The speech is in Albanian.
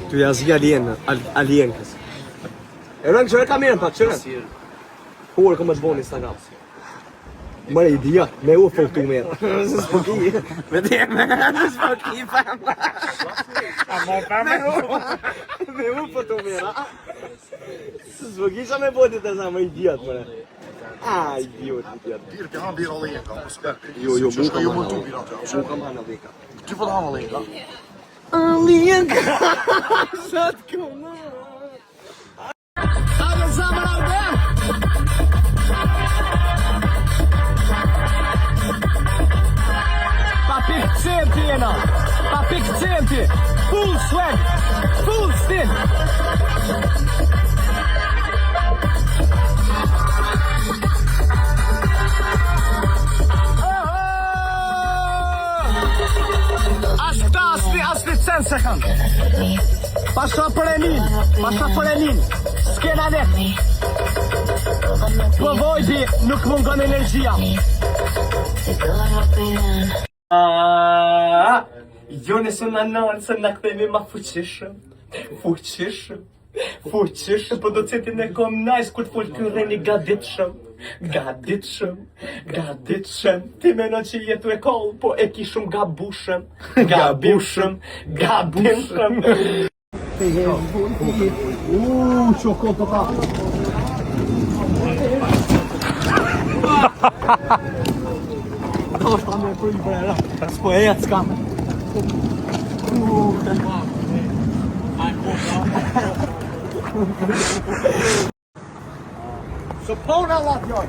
Tu jazi alienkës. E rëngë qërë kamerën pa qërë? Por kom të boni Instagram. Mërë idiot, me u fotu merë. Së s'poki. Me të jemë, së s'poki, fama. Me u fotu merë. Së s'poki që me botit e sa më idiot, mërë. Idiot. Birë të hanë birë alejka, po s'perke. Jo, mu kam hanë alejka. Mu kam hanë alejka. Ty po të hanë alejka? Alejka! Sa të këmë. Papik centi jena, papik centi, full swag, full stin. Asli cent se kanë. Pasha për Enin, s'kena net. Po vojbi nuk mungon energjia. Jo nësë në nënë, se në këthejmi ma fuqishëm, po do cetin e kom najs kur t'full kërreni gaditshëm. Ti menon që jetu e koll, po e kishëm gabushëm. Qoko të ka. Do është ta me për i brera, s'po e jetë s'kam. Së pona lat joj.